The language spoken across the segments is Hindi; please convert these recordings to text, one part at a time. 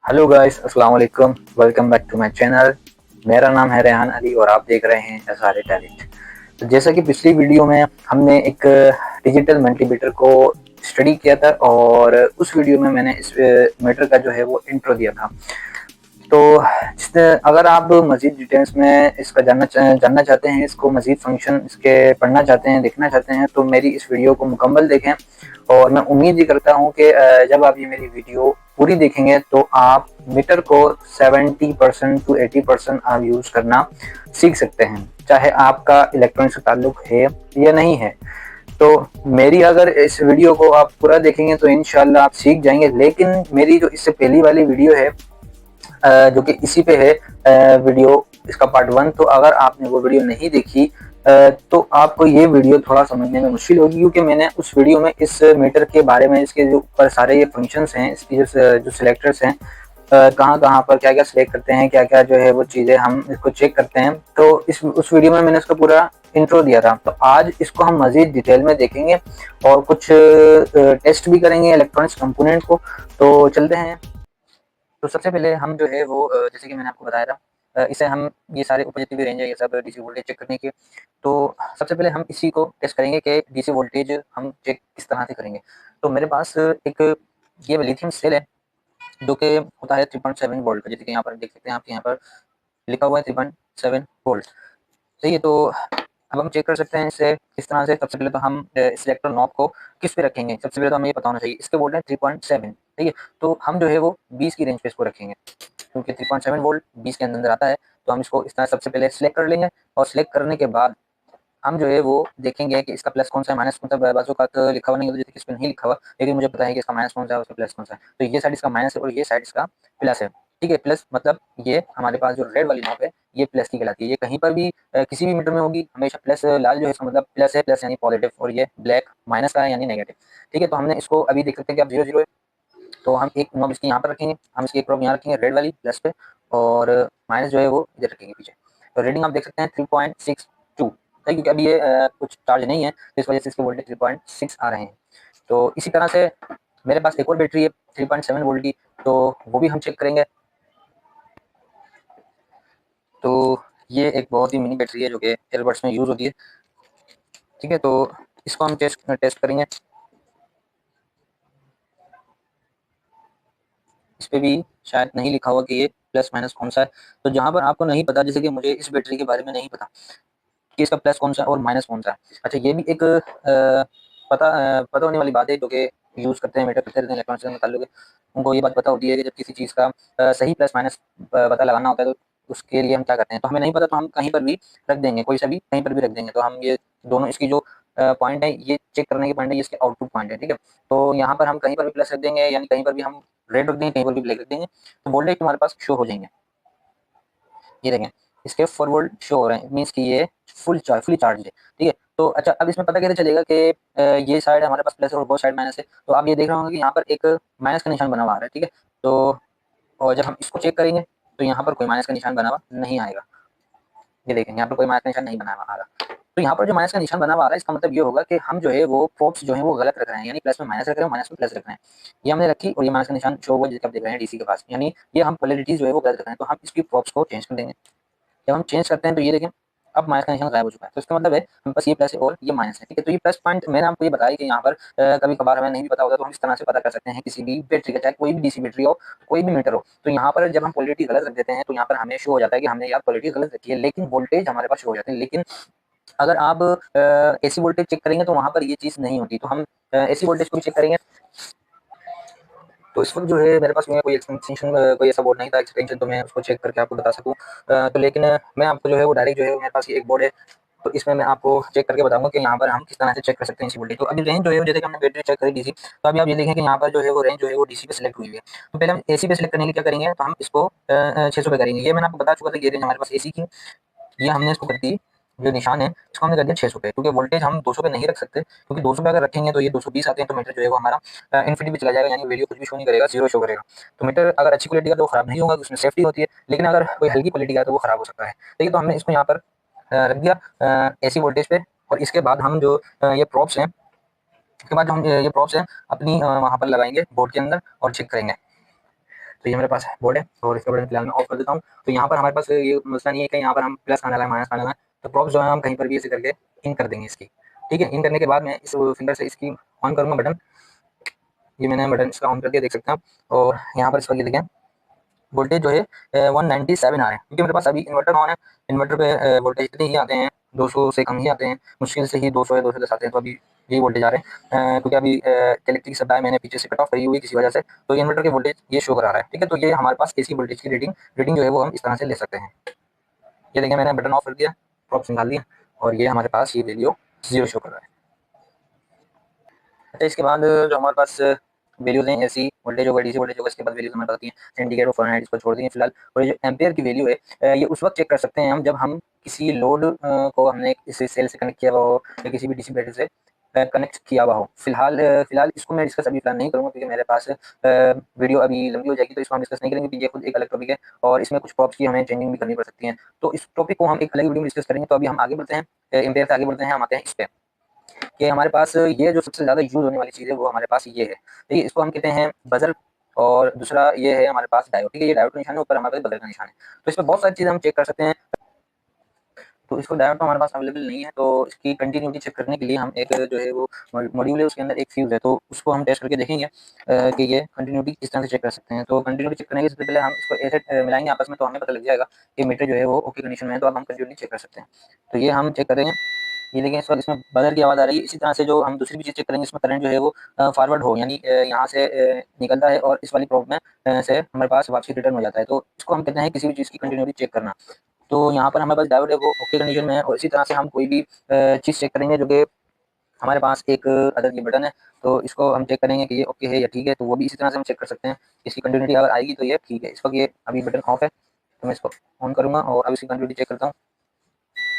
हेलो गाइस, अस्सलाम वालेकुम। Welcome back to my channel. मेरा नाम है रेहान अली और आप देख रहे हैं एसआरए टैलेंट। तो जैसा कि पिछली वीडियो में हमने एक डिजिटल मल्टीमीटर को स्टडी किया था और उस वीडियो में मैंने इस मीटर का जो है वो इंट्रो दिया था। तो अगर आप मज़ीद डिटेल्स में इसका जानना चाहते हैं, इसको मज़ीद फंक्शन इसके पढ़ना चाहते हैं, देखना चाहते हैं, तो मेरी इस वीडियो को मुकम्मल देखें। और मैं उम्मीद ही करता हूँ कि जब आप ये मेरी वीडियो पूरी देखेंगे तो आप मीटर को 70% टू 80% आप यूज़ करना सीख सकते हैं, चाहे आपका इलेक्ट्रॉनिक्स से ताल्लुक है या नहीं है। तो मेरी अगर इस वीडियो को आप पूरा देखेंगे तो इंशाल्लाह आप सीख जाएंगे। लेकिन मेरी जो इससे पहली वाली वीडियो है जो कि इसी पे है वीडियो, इसका पार्ट 1, तो अगर आपने वो वीडियो नहीं देखी तो आपको ये वीडियो थोड़ा समझने में मुश्किल होगी, क्योंकि मैंने उस वीडियो में इस मीटर के बारे में, इसके जो ऊपर सारे ये फंक्शंस हैं, इसकी जो सिलेक्टर्स हैं, कहाँ कहाँ पर क्या क्या सिलेक्ट करते हैं, क्या क्या जो है वो चीज़ें हम इसको चेक करते हैं, तो इस उस वीडियो में मैंने इसका पूरा इंट्रो दिया था। तो आज इसको हम मज़ीद डिटेल में देखेंगे और कुछ टेस्ट भी करेंगे इलेक्ट्रॉनिक्स कंपोनेंट को। तो चलते हैं। तो सबसे पहले हम जो है वो जैसे कि मैंने आपको बताया था, इसे हम ये सारे ऊपर जितनी भी रेंज है ये सब डीसी वोल्टेज चेक करने के। तो सबसे पहले हम इसी को टेस्ट करेंगे कि डीसी वोल्टेज हम चेक किस तरह से करेंगे। तो मेरे पास एक ये लिथियम सेल है जो कि होता है 3.7 वोल्ट का, जैसे कि यहाँ पर देख सकते हैं, आपके यहाँ पर लिखा हुआ है 3.7 वोल्ट। सही है। तो अब हम चेक कर सकते हैं इससे किस तरह से। सबसे पहले तो हम सिलेक्टर नॉब को किस पे रखेंगे, सबसे पहले तो हमें ये पता होना चाहिए। इसके वोल्ट है 3.7, ठीक है। तो हम जो है वो 20 की रेंज पे इसको रखेंगे, क्योंकि 3.7 वोल्ट 20 के अंदर आता है। तो हम इसको इस तरह सबसे पहले सिलेक्ट कर लेंगे और सिलेक्ट करने के बाद हम जो है वो देखेंगे कि इसका प्लस कौन सा है, माइनस कौन सा है। बाजू का तो लिखा हुआ नहीं होता, जैसे कि इस पे नहीं लिखा हुआ, लेकिन मुझे पता है कि इसका माइनस कौन सा है और इसका प्लस कौन सा है। तो ये साइड इसका माइनस है और ये साइड इसका प्लस है, ठीक है। प्लस मतलब ये हमारे पास जो रेड वाली नॉब है ये प्लस की कहलाती है। ये कहीं पर भी किसी भी मीटर में होगी हमेशा प्लस, लाल जो है इसका मतलब प्लस है, प्लस यानी पॉजिटिव, और ये ब्लैक माइनस का है यानी नेगेटिव, ठीक है। तो हमने इसको अभी देख सकते हैं कि अब 0 0 है। तो हम एक नॉब इसकी यहाँ पर रखेंगे, हम इसकी एक नॉब यहाँ रखेंगे रेड वाली प्लस पे, और माइनस जो है वो इधर रखेंगे पीछे। तो रीडिंग आप देख सकते हैं 3.62, क्योंकि अभी ये कुछ चार्ज नहीं है, तो इस वजह से इसके वोल्टेज 3.6 आ रहे हैं। तो इसी तरह से मेरे पास एक और बैटरी है 3.7 वोल्ट की, तो वो भी हम चेक करेंगे। तो ये एक बहुत ही मिनी बैटरी है जो कि एयरबड्स में यूज़ होती है, ठीक है। तो इसको हम टेस्ट करेंगे। इस पे भी शायद नहीं लिखा हुआ कि ये प्लस माइनस कौन सा है। तो जहाँ पर आपको नहीं पता, जैसे कि मुझे इस बैटरी के बारे में नहीं पता कि इसका प्लस कौन सा है और माइनस कौन सा है। अच्छा, ये भी एक पता होने वाली बात है, जो कि यूज़ करते हैं, मीटर करते रहते हैं, इलेक्ट्रॉनिक्स से ताल्लुक है, उनको ये बात पता होती है कि जब किसी चीज़ का सही प्लस माइनस पता लगाना होता है, तो उसके लिए हम क्या करते हैं। तो हमें नहीं पता तो हम कहीं पर भी रख देंगे, कोई सा भी कहीं पर भी रख देंगे। तो हम ये दोनों इसकी जो पॉइंट है, ये चेक करने के पॉइंट है, ये इसके आउटपुट पॉइंट है, ठीक है। तो यहाँ पर हम कहीं पर भी प्लस रख देंगे, यानी कहीं पर भी हम रेड रख देंगे, कहीं पर भी ब्लैक रख देंगे, तो वोल्टेज तुम्हारे पास शो हो जाएंगे। ये देखें, इसके 4 वोल्ट शो हो रहे हैं, मीन्स कि ये फुली चार्ज है, ठीक है। तो अच्छा, अब इसमें पता कैसे चलेगा कि ये साइड हमारे पास प्लस है और वो साइड माइनस है। तो आप ये देख रहे होंगे कि यहाँ पर एक माइनस का निशान बना हुआ आ रहा है, ठीक है। तो और जब हम इसको चेक करेंगे तो यहाँ पर कोई माइनस का निशान बना हुआ नहीं आएगा। ये देखें, यहाँ पर कोई माइनस का निशान नहीं बना हुआ आ रहा। तो यहाँ पर जो माइनस का निशान बना हुआ आ रहा है, इसका मतलब ये होगा कि हम जो है वो प्रोब्स जो है वो गलत रख रहे हैं, यानी प्लस में माइनस रख रहे हैं, माइनस में प्लस रख रहे हैं। ये हमने रखी और ये माइनस का निशान शो हुआ, जैसे आप देख रहे हैं डीसी के पास, यानी ये हम पोलैरिटी जो है वो गलत रख रहे हैं। तो हम इसकी प्रोब्स को चेंज कर देंगे। जब हम चेंज करते हैं तो ये देखें, अब माइनस का निशान गायब हो चुका है। तो इसका मतलब है हमारे पास ये प्लस है और ये माइनस है, ठीक है। तो ये प्लस पॉइंट मैंने आपको ये बताया कि यहाँ पर कभी कभार हमें नहीं भी पता होता, तो हम इस तरह से पता कर सकते हैं किसी भी बैटरी का, चाहे कोई भी डीसी बैटरी हो, कोई भी मीटर हो। तो यहाँ पर जब हम पोलैरिटी गलत रख देते हैं तो यहाँ पर हमें शो हो जाता है कि हमने यार पोलैरिटी गलत रखी है, लेकिन वोल्टेज हमारे पास शो हो जाते हैं। लेकिन अगर आप एसी वोल्टेज चेक करेंगे तो वहाँ पर ये चीज़ नहीं होती। तो हम एसी वोल्टेज को भी चेक करेंगे। तो इस वक्त जो है मेरे पास में कोई एक्सटेंशन, कोई ऐसा बोर्ड नहीं था एक्सटेंशन, तो मैं उसको चेक करके आपको बता सकूँ। तो लेकिन मैं आपको जो है वो डायरेक्ट जो है मेरे पास ये एक बोर्ड है, तो इसमें मैं आपको चेक करके बताऊंगा कि यहाँ पर हम किस तरह से चेक कर सकते हैं इसी वोल्टेज। तो अभी रेंज जो है, जैसे कि हमने बैटरी चेक करी डीसी, तो अभी आप ये देखें कि यहाँ पर जो है वो रेंज जो है वो डीसी पे सिलेक्ट हुई है। तो पहले हम एसी पे सिलेक्ट करने के लिए क्या करेंगे, तो हम इसको 600 पे करेंगे। ये मैंने आपको बता चुका था, ये रेंज हमारे पास एसी की, ये हमने इसको कर दी, जो निशान है इसको हमने कर दिया 600 पे, क्योंकि वोल्टेज हम 200 पे नहीं रख सकते, क्योंकि 200 पे अगर रखेंगे तो ये 220 आते हैं, तो मीटर जो है वो हमारा इन्फिनिटी पे चला जाएगा, यानी वीडियो कुछ भी शो नहीं करेगा, जीरो शो करेगा। तो मीटर अगर अच्छी क्वालिटी का तो वो खराब नहीं होगा, उसमें सेफ्टी होती है, लेकिन अगर कोई हल्की क्वालिटी का तो वो खराब हो सकता है। ठीक है, तो हमने इसको यहाँ पर रख दिया एसी वोल्टेज पे, और इसके बाद हम जो ये प्रॉप्स हैं, इसके बाद हम ये प्रॉप्स हैं अपनी वहाँ पर लगाएंगे बोर्ड के अंदर और चेक करेंगे। तो ये मेरे पास बोर्ड है और इसका बटन फिलहाल मैं ऑफ कर देता हूँ। तो यहाँ पर हमारे पास ये मसला नहीं है कि यहाँ पर हम प्लस खाना लगाए माइनस खाना लगाए, तो प्रॉप्स जो है हम कहीं पर भी ऐसे करके इन कर देंगे इसकी। ठीक है, इन करने के बाद मैं इस फिंगर से इसकी ऑन करूँगा बटन। ये मैंने बटन इसका ऑन कर दिया, देख सकते हैं आप। और यहाँ पर इसका ये देखें वोल्टेज जो है 197 आ रहे हैं, क्योंकि मेरे पास अभी इन्वर्टर ऑन है। इन्वर्टर पे वोल्टेज इतने ही आते हैं, 200 से कम ही आते हैं, मुश्किल से ही 200 या 210 आते हैं। तो अभी यही वोल्टेज आ रहे हैं, क्योंकि अभी इलेक्ट्रिक सप्लाई मैंने पीछे से कट ऑफ करी हुई किसी वजह से, तो इन्वर्टर के वोल्टेज ये शो करा रहा है। ठीक है, तो ये हमारे पास एसी वोल्टेज की रीडिंग जो है वो हम इस तरह से ले सकते हैं। ये देखिए मैंने बटन ऑफ कर दिया, प्रॉप्स निकाल दिया, और ये हमारे पास ये वैल्यू 0 शो कर रहा है। अच्छा, इसके बाद जो हमारे पास वैल्यूज हैं, एसी वोल्टेज होगा, डीसी वोल्टेज होगा, इसके बाद वैल्यूज हमारे पास आती हैं सेंटीग्रेड और फ़ारेनहाइट, इसको छोड़ देंगे फिलहाल। और ये जो एम्पियर की वैल्यू है, ये उस वक्त चेक कर सकते हैं हम जब हम किसी लोड को हमने इस सेल से कनेक्ट किया हुआ हो या किसी भी डीसी बैटरी से कनेक्ट किया हुआ हो। फिलहाल इसको मैं डिस्कस अभी फिलहाल नहीं करूँगा, क्योंकि मेरे पास वीडियो अभी लंबी हो जाएगी, तो इसको हम डिस्कस नहीं करेंगे, क्योंकि ये खुद एक अलग टॉपिक है और इसमें कुछ प्रॉप्स की हमें चेंजिंग भी करनी पड़ सकती है। तो इस टॉपिक को हम एक अलग वीडियो में डिस्कस करेंगे। तो अभी हम आगे बढ़ते हैं, एम्पियर से आगे बढ़ते हैं, हम आते हैं इस पे कि हमारे पास ये जो सबसे ज़्यादा यूज़ होने वाली चीज़ है वो हमारे पास ये है। देखिए, इसको हम कहते हैं बज़र, और दूसरा ये है हमारे पास डायोड। ठीक है, ये डायोड का निशान है, ऊपर हमारे पास बज़र का निशान है। तो इसमें बहुत सारी चीज़ें हम चेक कर सकते हैं। तो इसको डायोड तो हमारे पास अवेलेबल नहीं है, तो इसकी कंटिन्यूटी चेक करने के लिए हम एक जो है वो मॉड्यूल है, उसके अंदर एक फ्यूज़ है, तो उसको हम टेस्ट करके देखेंगे कि ये कंटिन्यूटी किस तरह से चेक कर सकते हैं। तो कंटिन्यूटी चेक करने के सबसे पहले हम इसको ऐसे मिलाएंगे आपस में, तो हमें पता लग जाएगा कि मीटर जो है वो ओके कंडीशन में है, तो अब हम कंटिन्यूटी चेक कर सकते हैं। तो ये हम चेक करेंगे। ये देखिए इस वक्त इसमें बजर की आवाज़ आ रही है। इसी तरह से जो हम दूसरी भी चीज़ चेक करेंगे, इसमें करंट जो है वो फॉरवर्ड हो, यानी यहाँ से निकलता है और इस वाली प्रोब में से हमारे पास वापसी रिटर्न हो जाता है। तो इसको हम कहते हैं किसी भी चीज़ की कंटिन्यूटी चेक करना। तो यहाँ पर हमारे पास डायोड है वो ओके कंडीशन में है, और इसी तरह से हम कोई भी चीज़ चेक करेंगे जो कि हमारे पास एक अदर ये बटन है, तो इसको हम चेक करेंगे कि ये ओके है या ठीक है, तो वो भी इसी तरह से हम चेक कर सकते हैं। इसकी कंटिन्यूटी अगर आएगी तो ये ठीक है। इस वक्त ये अभी बटन ऑफ है, तो मैं इसको ऑन करूँगा और अब इसकी कंटिन्यूटी चेक करता हूँ।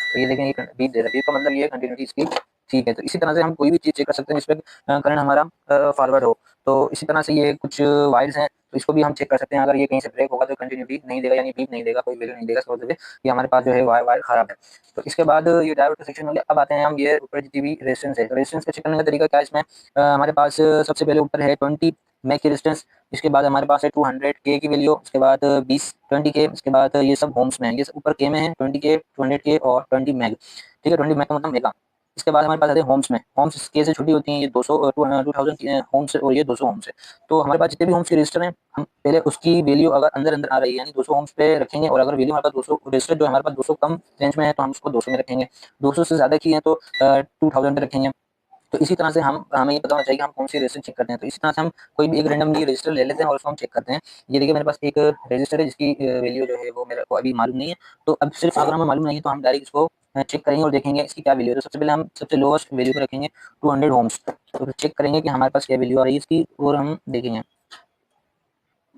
तो ये देखें, ये बीप दे रहा है, बीप का मतलब ये है कंटिन्यूटी इसकी ठीक है। तो इसी तरह से हम कोई भी चीज़ चेक कर सकते हैं जिसमें करंट हमारा फॉरवर्ड हो। तो इसी तरह से ये कुछ वायर्स हैं, तो इसको भी हम चेक कर सकते हैं। अगर ये कहीं से ब्रेक होगा तो कंटिन्यूटी नहीं देगा, यानी बीप नहीं देगा, कोई वैल्यू नहीं देगा, इसका मतलब है कि हमारे पास जो है वायर वायर खराब है। तो इसके बाद ये डायोड का सेक्शन हो गया। अब आते हैं हम ये ऊपर जितनी भी रेजिस्टेंस है, तो रेजिस्टेंस का चेक करने का तरीका क्या है इसमें। हमारे पास सबसे पहले ऊपर है 20 मैक की रेजिस्टेंस, इसके बाद हमारे पास है 200 के की वैल्यू, उसके बाद 20 के, उसके बाद ये सब होम्स में है, ये सब ऊपर के में है, 20 के, 200 के और 20 मैग। ठीक है, 20 मैग का मतलब मेगा। इसके बाद हमारे पास आते हैं होम्स में। होम्स के से छोटी होती हैं, ये 200 2000 होम्स और ये 200 होम्स है। तो हमारे पास जितने भी होम्स के रजिस्टर हैं, हम पहले उसकी वैल्यू अगर अंदर अंदर आ रही है, यानी 200 होम्स पे रखेंगे, और अगर वैल्यू हमारे पास 200 रजिस्टर जो हमारे पास 200 कम रेंज में है तो हम उसको 200 में रखेंगे, 200 से ज़्यादा की है तो 2000 पे रखेंगे। तो इसी तरह से हमें ये पता होना चाहिए कि हम कौन सी रजिस्टर चेक करते हैं। तो इसी तरह से हम कोई भी एक रैंडमली रजिस्टर ले लेते हैं और उसको हम चेक करते हैं। ये देखिए मेरे पास एक रजिस्टर है जिसकी वैल्यू जो है वो मेरे को अभी मालूम नहीं है। तो अब सिर्फ अगर हमें मालूम नहीं है तो हम डायरेक्ट इसको चेक करेंगे और देखेंगे इसकी क्या वैल्यू है। तो सबसे पहले हम सबसे लोएस्ट वैल्यू पे रखेंगे 200 होम्स। तो चेक करेंगे कि हमारे पास क्या वैल्यू आ रही है इसकी, और हम देखेंगे।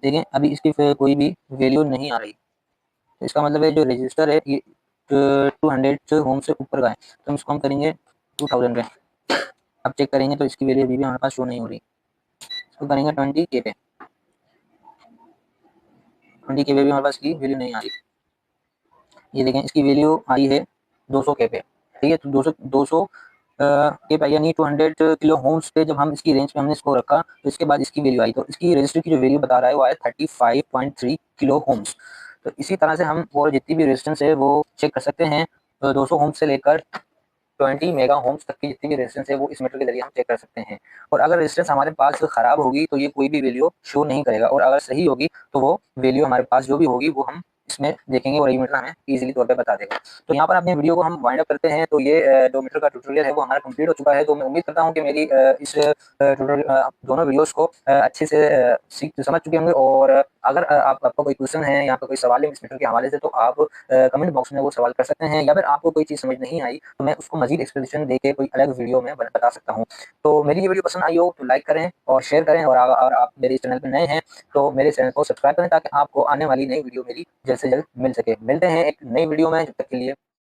देखें अभी इसकी कोई भी वैल्यू नहीं आ रही, तो इसका मतलब है जो रजिस्टर है ये 200 होम से ऊपर का है, तो इसको हम करेंगे 2000 पे। अब चेक करेंगे तो इसकी वैल्यू अभी भी हमारे पास शो नहीं हो रही। इसको करेंगे 20 के पे, 20 के पे भी हमारे पास की वैल्यू नहीं आ रही। ये देखें इसकी वैल्यू आई है 200 के पे। ठीक है, तो 200 के पे यानी 200 किलो होम्स पे जब हम इसकी रेंज पे हमने इसको रखा, तो इसके बाद इसकी वैल्यू आई, तो इसकी रजिस्टर की जो वैल्यू बता रहा है वो आया 35.3 किलो होम्स। तो इसी तरह से हम और जितनी भी रेजिस्टेंस है वो चेक कर सकते हैं। 200 होम्स से लेकर 20 मेगा होम्स तक की जितनी भी रेजिस्टेंस है वो इस मीटर के जरिए हम चेक कर सकते हैं। और अगर रेजिस्टेंस हमारे पास खराब होगी तो ये कोई भी वैल्यू शो नहीं करेगा, और अगर सही होगी तो वो वैल्यू हमारे पास जो भी होगी वो हम इसमें देखेंगे और ये मीटर हमें इजीली तौर पे बता देगा। तो यहाँ पर अपने वीडियो को हम वाइंड अप करते हैं। तो ये जो मीटर का ट्यूटोरियल है वो हमारा कंप्लीट हो चुका है। तो मैं उम्मीद करता हूँ कि मेरी इस दोनों वीडियोस को अच्छे से सीख समझ चुके होंगे। और अगर आपका कोई क्वेश्चन है या आपका कोई सवाल है इस मीटर के हवाले से, तो आप कमेंट बॉक्स में वो सवाल कर सकते हैं, या फिर आपको कोई चीज़ समझ नहीं आई तो मैं उसको मजीद एक्सप्लेनेशन देके कोई अलग वीडियो में बता सकता हूँ। तो मेरी ये वीडियो पसंद आई हो तो लाइक करें और शेयर करें, और अगर आप मेरे चैनल पर नए हैं तो मेरे चैनल को सब्सक्राइब करें, ताकि आपको आने वाली नई वीडियो मेरी जल्द से जल्द मिल सके। मिलते हैं एक नई वीडियो में, जब तक के लिए